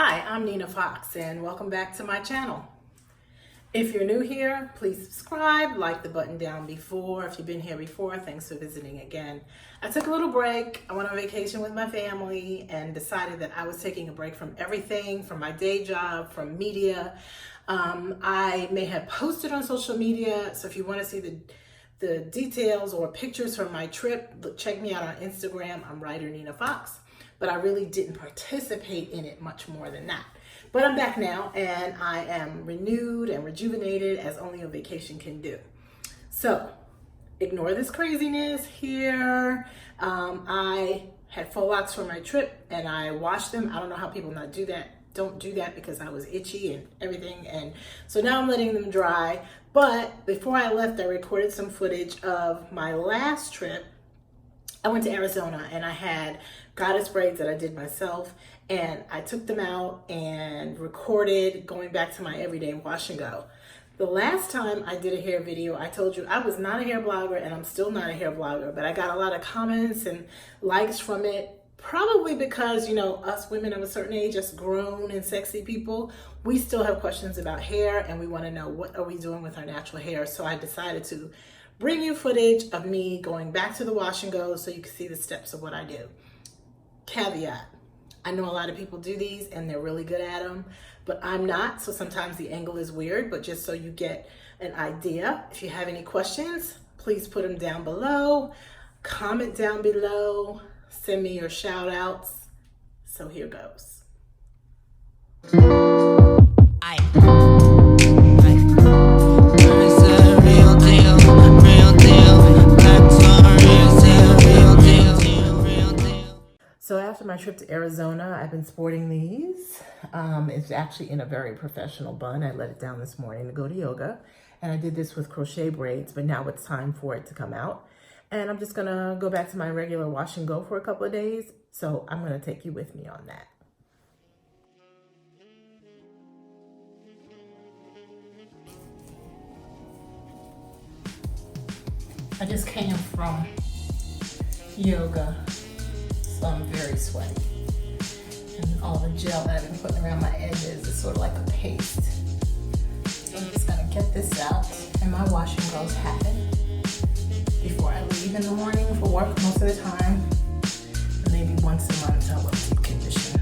Hi, I'm Nina Foxx and welcome back to my channel. If you're new here, please subscribe, like the button down before. If you've been here before, thanks for visiting again. I took a little break. I went on vacation with my family and decided that I was taking a break from everything, from my day job, from media. I may have posted on social media, so if you want to see the details or pictures from my trip, check me out on Instagram. I'm writer Nina Foxx. But I really didn't participate in it much more than that. But I'm back now and I am renewed and rejuvenated as only a vacation can do. So ignore this craziness here. I had faux locks for my trip and I washed them. I don't know how people don't do that because I was itchy and everything. And so now I'm letting them dry. But before I left, I recorded some footage of my last trip. I went to Arizona and I had Goddess Braids that I did myself, and I took them out and recorded going back to my everyday wash and go. The last time I did a hair video, I told you I was not a hair blogger and I'm still not a hair blogger, but I got a lot of comments and likes from it, probably because, you know, us women of a certain age, us grown and sexy people, we still have questions about hair and we want to know what are we doing with our natural hair. So I decided to bring you footage of me going back to the wash and go so you can see the steps of what I do. Caveat, I know a lot of people do these and they're really good at them, but I'm not, so sometimes the angle is weird, but just so you get an idea, if you have any questions, please put them down below, comment down below, send me your shout outs. So here goes. So after my trip to Arizona, I've been sporting these. It's actually in a very professional bun. I let it down this morning to go to yoga. And I did this with crochet braids, but now it's time for it to come out. And I'm just gonna go back to my regular wash and go for a couple of days. So I'm gonna take you with me on that. I just came from yoga. So I'm very sweaty. And all the gel that I've been putting around my edges is sort of like a paste. So I'm just gonna get this out and my wash and goes happen before I leave in the morning for work most of the time. Maybe once a month I will deep condition.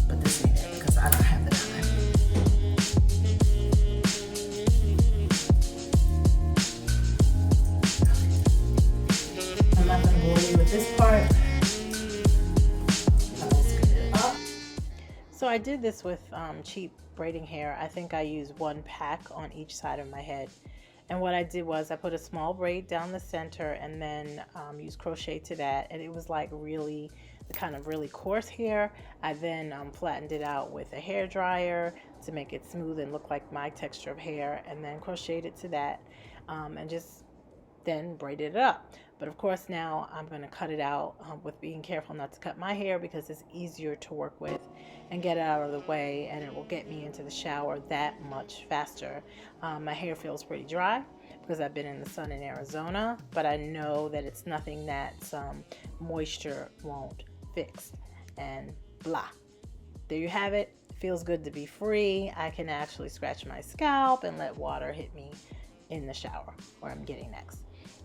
But this ain't it because I don't have the time. I'm not gonna bore you with this part. So I did this with cheap braiding hair. I think I used one pack on each side of my head. And what I did was I put a small braid down the center and then used crochet to that. And it was like really, the kind of really coarse hair. I then flattened it out with a hair dryer to make it smooth and look like my texture of hair. And then crocheted it to that and just then braided it up. But of course now I'm going to cut it out with being careful not to cut my hair because it's easier to work with and get it out of the way, and it will get me into the shower that much faster. My hair feels pretty dry because I've been in the sun in Arizona, but I know that it's nothing that moisture won't fix. And blah. There you have it. It feels good to be free. I can actually scratch my scalp and let water hit me in the shower where I'm getting next.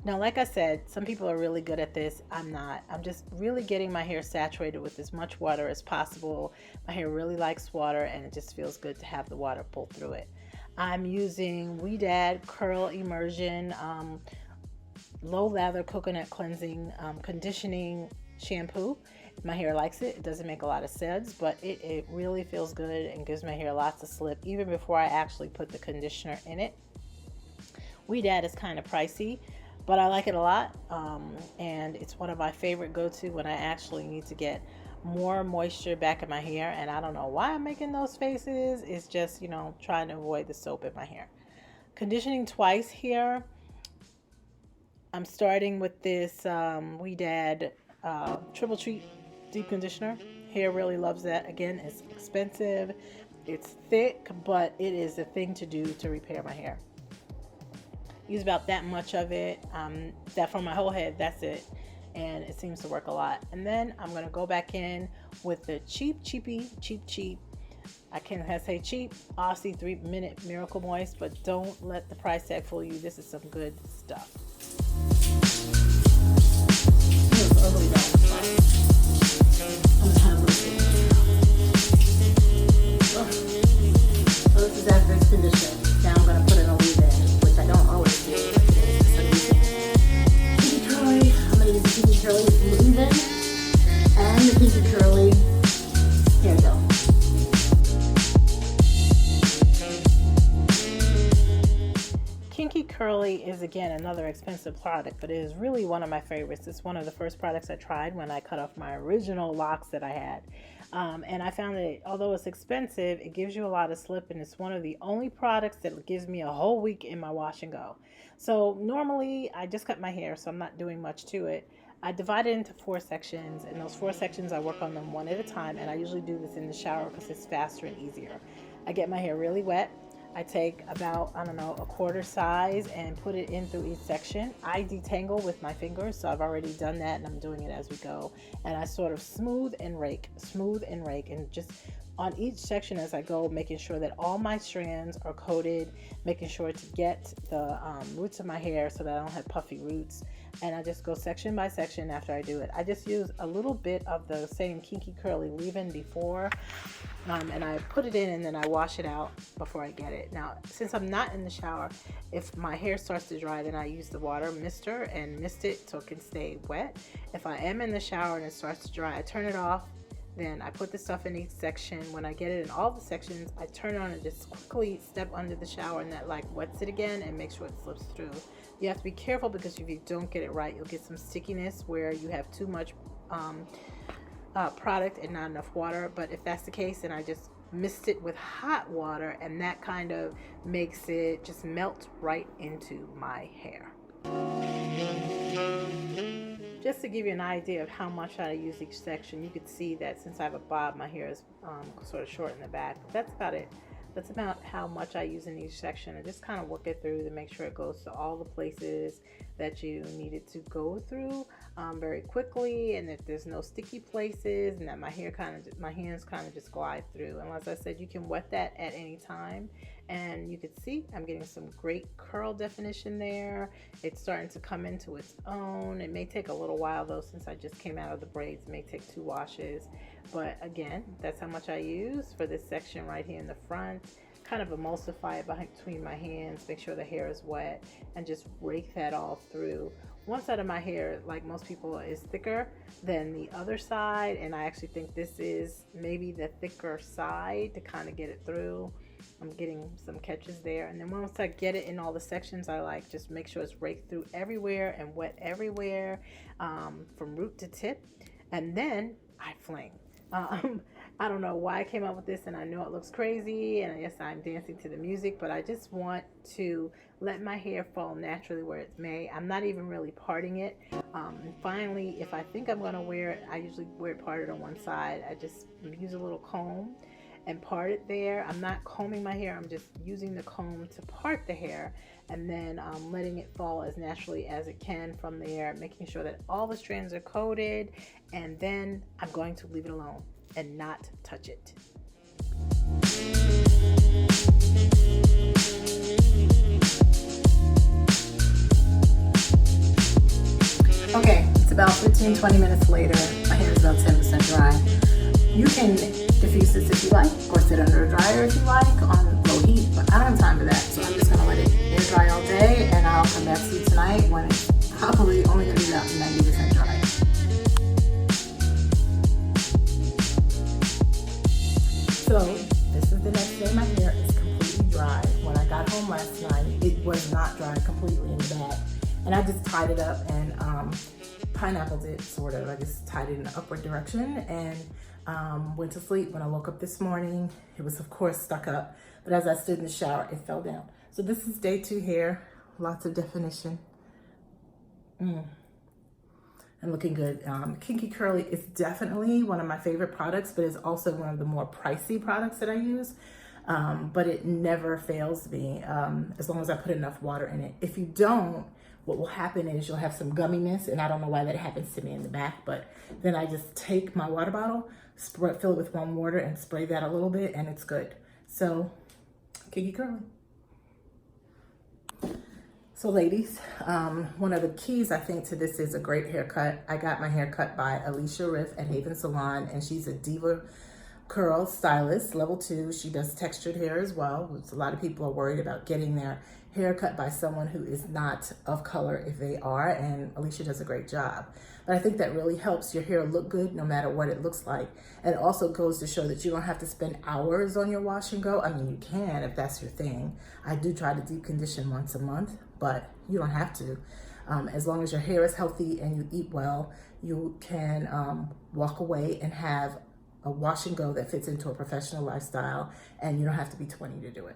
Now, like I said, some people are really good at this. I'm not. I'm just really getting my hair saturated with as much water as possible. My hair really likes water and it just feels good to have the water pull through it. I'm using Ouidad Curl Immersion Low Lather Coconut Cleansing Conditioning Shampoo. My hair likes it. It doesn't make a lot of suds, but it really feels good and gives my hair lots of slip even before I actually put the conditioner in it. Ouidad is kind of pricey, but I like it a lot, and it's one of my favorite go-to when I actually need to get more moisture back in my hair, and I don't know why I'm making those faces. It's just, you know, trying to avoid the soap in my hair. Conditioning twice here. I'm starting with this Ouidad Triple Treat Deep Conditioner. Hair really loves that. Again, it's expensive, it's thick, but it is the thing to do to repair my hair. Use about that much of it. That for my whole head, that's it. And it seems to work a lot. And then I'm going to go back in with the cheap I can't say cheap, Aussie 3-minute Miracle Moist, but don't let the price tag fool you. This is some good stuff. So this is after it's conditioned. Now I'm going to put in a leave-in, which I don't always do. Kinky Curly, I'm going to use the Kinky Curly leave-in and the Kinky Curly hair gel. Kinky Curly is, again, another expensive product, but it is really one of my favorites. It's one of the first products I tried when I cut off my original locks that I had. And I found that although it's expensive, it gives you a lot of slip, and it's one of the only products that gives me a whole week in my wash and go. So normally I just cut my hair, so I'm not doing much to it. I divide it into 4 sections, and those 4 sections I work on them one at a time, and I usually do this in the shower because it's faster and easier. I get my hair really wet. I take about, I don't know, a quarter size and put it in through each section. I detangle with my fingers, so I've already done that, and I'm doing it as we go. And I sort of smooth and rake, and just on each section as I go, making sure that all my strands are coated, making sure to get the roots of my hair so that I don't have puffy roots. And I just go section by section after I do it. I just use a little bit of the same Kinky Curly leave-in before, and I put it in and then I wash it out before I get it. Now, since I'm not in the shower, if my hair starts to dry, then I use the water mister and mist it so it can stay wet. If I am in the shower and it starts to dry, I turn it off. Then I put the stuff in each section. When I get it in all the sections, I turn it on and just quickly step under the shower, and that like wets it again and make sure it slips through. You have to be careful because if you don't get it right, you'll get some stickiness where you have too much product and not enough water. But if that's the case, then I just mist it with hot water, and that kind of makes it just melt right into my hair. Just to give you an idea of how much I use each section, you could see that since I have a bob, my hair is sort of short in the back. But that's about it. That's about how much I use in each section, and just kind of work it through to make sure it goes to all the places that you need it to go through very quickly, and that there's no sticky places, and that my hands kind of just glide through. And as I said, you can wet that at any time, and you can see I'm getting some great curl definition there. It's starting to come into its own. It may take a little while though, since I just came out of the braids. It may take 2 washes, but again, that's how much I use for this section right here in the front. Kind of emulsify it between my hands, make sure the hair is wet, and just rake that all through. One side of my hair, like most people, is thicker than the other side, and I actually think this is maybe the thicker side to kind of get it through. I'm getting some catches there, and then once I get it in all the sections, I like just make sure it's raked through everywhere and wet everywhere, from root to tip, and then I fling. I don't know why I came up with this, and I know it looks crazy, and I guess I'm dancing to the music, but I just want to let my hair fall naturally where it may. I'm not even really parting it. And finally, if I think I'm going to wear it, I usually wear it parted on one side. I just use a little comb and part it there. I'm not combing my hair. I'm just using the comb to part the hair, and then letting it fall as naturally as it can from there, making sure that all the strands are coated, and then I'm going to leave it alone and not touch it. Okay, it's about 15-20 minutes later. My hair is about 10% dry. You can diffuse this if you like, or sit under a dryer if you like on low heat, but I don't have time for that, so I'm just going to let it air dry all day, and I'll come back to you tonight when it's probably only going to be about 90% dry. So this is the next day. My hair is completely dry. When I got home last night, it was not dry completely in the back, and I just tied it up and pineappled it, sort of. I just tied it in an upward direction and went to sleep. When I woke up this morning, it was of course stuck up, but as I stood in the shower, it fell down. So this is day 2 hair, lots of definition. And looking good. Kinky Curly is definitely one of my favorite products, but it's also one of the more pricey products that I use. But it never fails me as long as I put enough water in it. If you don't, what will happen is you'll have some gumminess, and I don't know why that happens to me in the back, but then I just take my water bottle, fill it with warm water, and spray that a little bit, and it's good. So, Kiki Curly. So ladies, one of the keys I think to this is a great haircut. I got my hair cut by Alisha Riff at Haven Salon, and she's a Diva Curl stylist, level 2. She does textured hair as well, which a lot of people are worried about getting their hair cut by someone who is not of color if they are, and Alisha does a great job. But I think that really helps your hair look good no matter what it looks like. And it also goes to show that you don't have to spend hours on your wash and go. I mean, you can if that's your thing. I do try to deep condition once a month, but you don't have to. As long as your hair is healthy and you eat well, you can walk away and have a wash and go that fits into a professional lifestyle, and you don't have to be 20 to do it.